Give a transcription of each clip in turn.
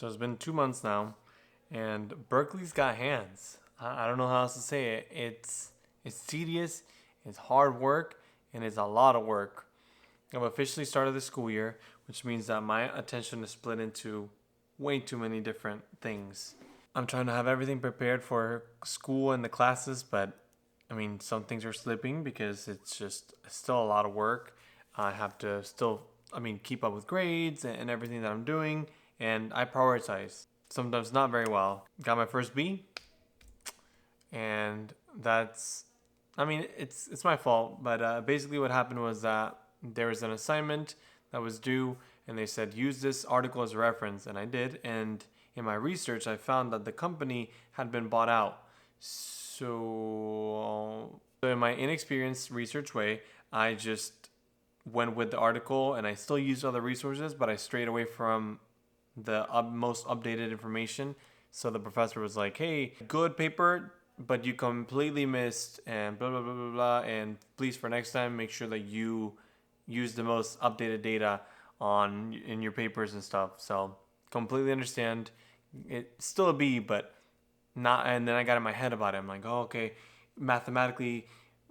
So it's been 2 months now, and Berklee's got hands. I don't know how else to say it. It's tedious, it's hard work, and it's a lot of work. I've officially started the school year, which means that my attention is split into way too many different things. I'm trying to have everything prepared for school and the classes, but I mean, some things are slipping because it's still a lot of work. I have to still, keep up with grades and everything that I'm doing, and I prioritize. Sometimes not very well. Got my first B, and it's my fault, but basically what happened was that there was an assignment that was due, and they said use this article as a reference, and I did. And in my research, I found that the company had been bought out. So in my inexperienced research way, I just went with the article, and I still used other resources, but I strayed away from the most updated information. So the professor was like, hey, good paper, but you completely missed and blah, blah, blah, blah, blah. And please, for next time, make sure that you use the most updated data in your papers and stuff. So completely understand. It's still a B, but not. And then I got in my head about it. I'm like, oh, okay, mathematically,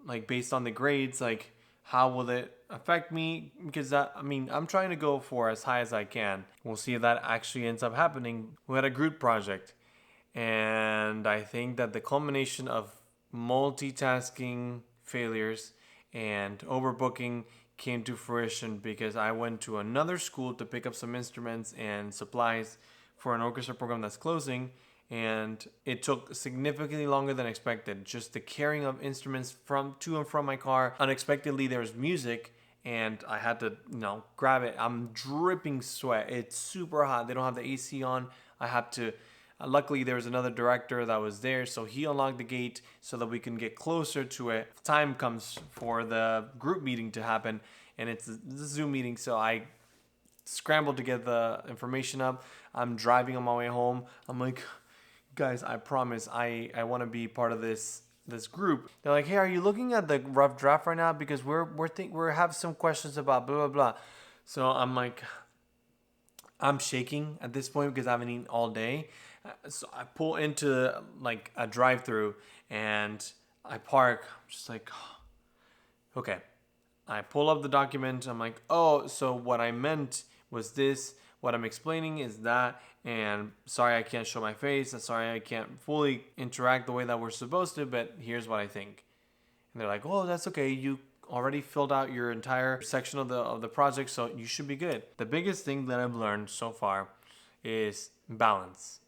like based on the grades, like how will it affect me? Because I'm trying to go for as high as I can. We'll see if that actually ends up happening. We had a group project, and I think that the culmination of multitasking failures and overbooking came to fruition because I went to another school to pick up some instruments and supplies for an orchestra program that's closing, and it took significantly longer than expected. Just the carrying of instruments to and from my car. Unexpectedly, there was music, and I had to, grab it. I'm dripping sweat. It's super hot. They don't have the AC on. I have to. Luckily, there was another director that was there, so he unlocked the gate so that we can get closer to it. Time comes for the group meeting to happen, and it's a Zoom meeting, so I scrambled to get the information up. I'm driving on my way home. I'm like, guys, I promise I want to be part of this group. They're like, hey, are you looking at the rough draft right now? Because we have some questions about blah, blah, blah. So I'm like, I'm shaking at this point because I haven't eaten all day. So I pull into like a drive-through and I park. I'm just like, okay. I pull up the document. I'm like, oh, so what I meant was this. What I'm explaining is that. And sorry, I can't show my face. Sorry, I can't fully interact the way that we're supposed to. But here's what I think. And they're like, oh, that's okay. You already filled out your entire section of the project, so you should be good. The biggest thing that I've learned so far is balance.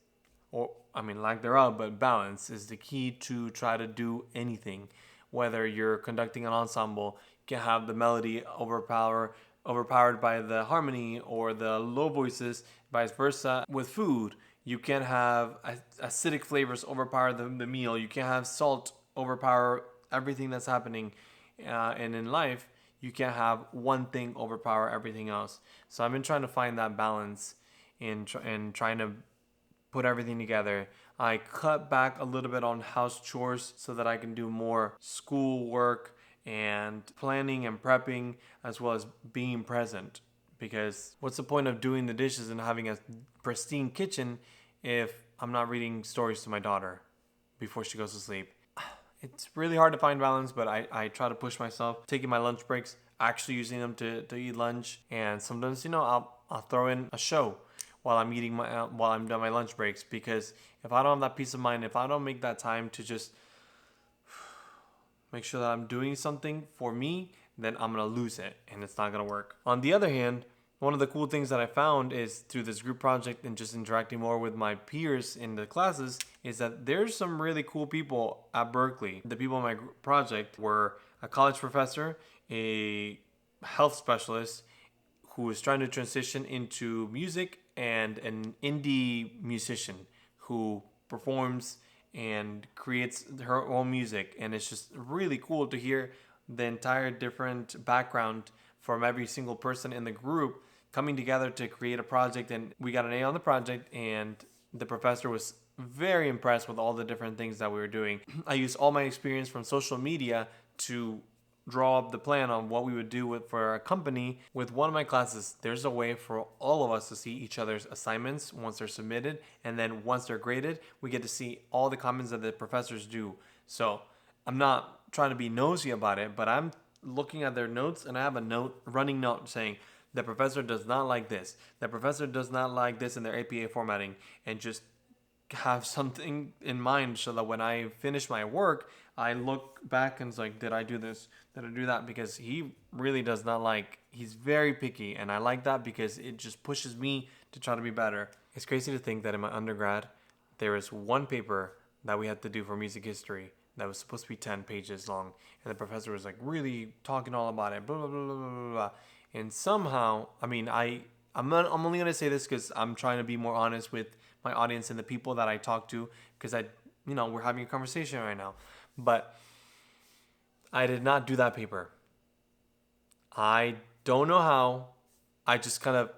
Or lack thereof, but balance is the key to try to do anything. Whether you're conducting an ensemble, you can have the melody overpowered by the harmony or the low voices, vice versa. With food, you can have acidic flavors overpower the meal. You can have salt overpower everything that's happening. And in life, you can't have one thing overpower everything else. So I've been trying to find that balance in trying to put everything together. I cut back a little bit on house chores so that I can do more school work and planning and prepping, as well as being present. Because what's the point of doing the dishes and having a pristine kitchen if I'm not reading stories to my daughter before she goes to sleep? It's really hard to find balance, but I try to push myself, taking my lunch breaks, actually using them to eat lunch. And sometimes, I'll throw in a show while I'm doing my lunch breaks, because if I don't have that peace of mind, if I don't make that time to just make sure that I'm doing something for me, then I'm going to lose it and it's not going to work. On the other hand, one of the cool things that I found is through this group project and just interacting more with my peers in the classes is that there's some really cool people at Berklee. The people in my project were a college professor, a health specialist who is trying to transition into music, and an indie musician who performs and creates her own music. And it's just really cool to hear the entire different background from every single person in the group coming together to create a project. And we got an A on the project, and the professor was very impressed with all the different things that we were doing. I used all my experience from social media to draw up the plan on what we would do for our company. With one of my classes, there's a way for all of us to see each other's assignments once they're submitted, and then once they're graded, we get to see all the comments that the professors do. So I'm not trying to be nosy about it, but I'm looking at their notes, and I have a running note saying the professor does not like this, the professor does not like this in their APA formatting, and just have something in mind so that when I finish my work, I look back and it's like, did I do this? Did I do that? Because he really does not like, he's very picky, and I like that because it just pushes me to try to be better. It's crazy to think that in my undergrad, there is one paper that we had to do for music history that was supposed to be 10 pages long, and the professor was like really talking all about it, blah, blah, blah, blah, blah, blah. And somehow, I mean, I'm only going to say this because I'm trying to be more honest with my audience and the people that I talk to, because we're having a conversation right now. But I did not do that paper. I don't know how. I just kind of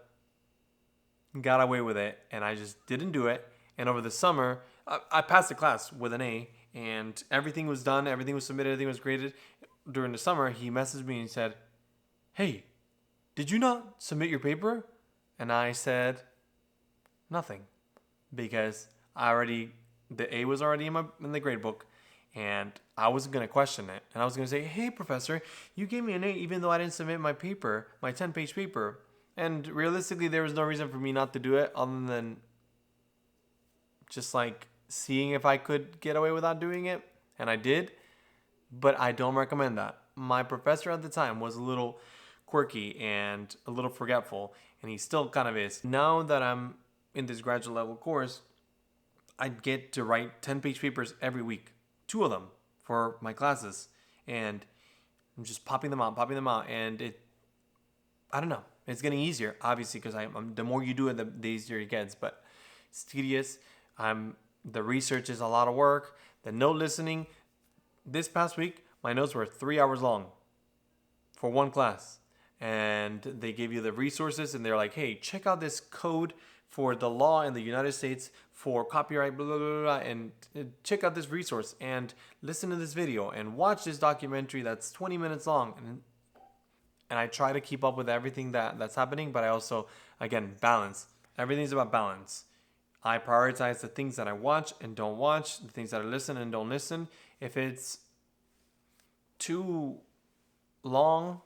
got away with it, and I just didn't do it. And over the summer, I passed the class with an A, and everything was done, everything was submitted, everything was graded. During the summer, he messaged me and said, "Hey, did you not submit your paper?" And I said, "Nothing." Because the A was already in the grade book, and I wasn't going to question it. And I was going to say, "Hey, professor, you gave me an A even though I didn't submit my paper, my 10-page paper." And realistically, there was no reason for me not to do it other than just like seeing if I could get away without doing it. And I did, but I don't recommend that. My professor at the time was a little quirky and a little forgetful, and he still kind of is. Now that I'm in this graduate level course, I get to write 10-page papers every week, 2 of them for my classes, and I'm just popping them out, and I don't know, it's getting easier, obviously, because the more you do it, the easier it gets, but it's tedious. The research is a lot of work, the note listening. This past week, my notes were 3 hours long for one class, and they gave you the resources, and they're like, "Hey, check out this code for the law in the United States for copyright, blah, blah, blah, blah, and check out this resource, and listen to this video, and watch this documentary that's 20 minutes long." And I try to keep up with everything that's happening, but I also, again, balance. Everything's about balance. I prioritize the things that I watch and don't watch, the things that I listen and don't listen. If it's too long,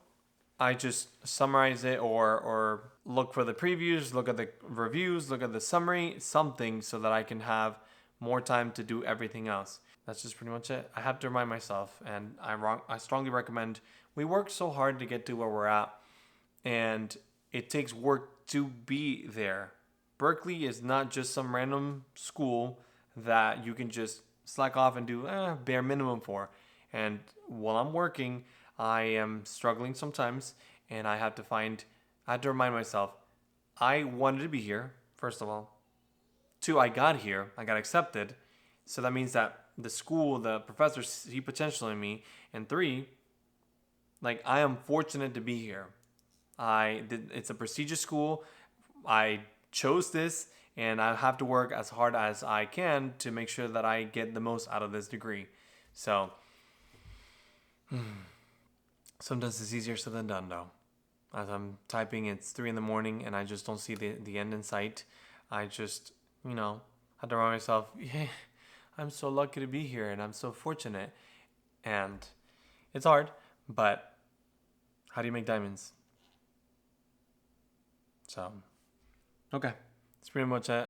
I just summarize it or look for the previews, look at the reviews, look at the summary, something so that I can have more time to do everything else. That's just pretty much it. I have to remind myself, and I strongly recommend. We work so hard to get to where we're at, and it takes work to be there. Berklee is not just some random school that you can just slack off and do bare minimum for. And while I'm working, I am struggling sometimes, and I had to remind myself, I wanted to be here, first of all. 2, I got here, I got accepted. So that means that the school, the professor see potential in me. And 3, like, I am fortunate to be here. It's a prestigious school. I chose this, and I have to work as hard as I can to make sure that I get the most out of this degree. So, sometimes it's easier said than done, though. As I'm typing, it's 3 a.m, and I just don't see the end in sight. I just, had to remind myself, yeah, I'm so lucky to be here, and I'm so fortunate. And it's hard, but how do you make diamonds? So, okay. That's pretty much it.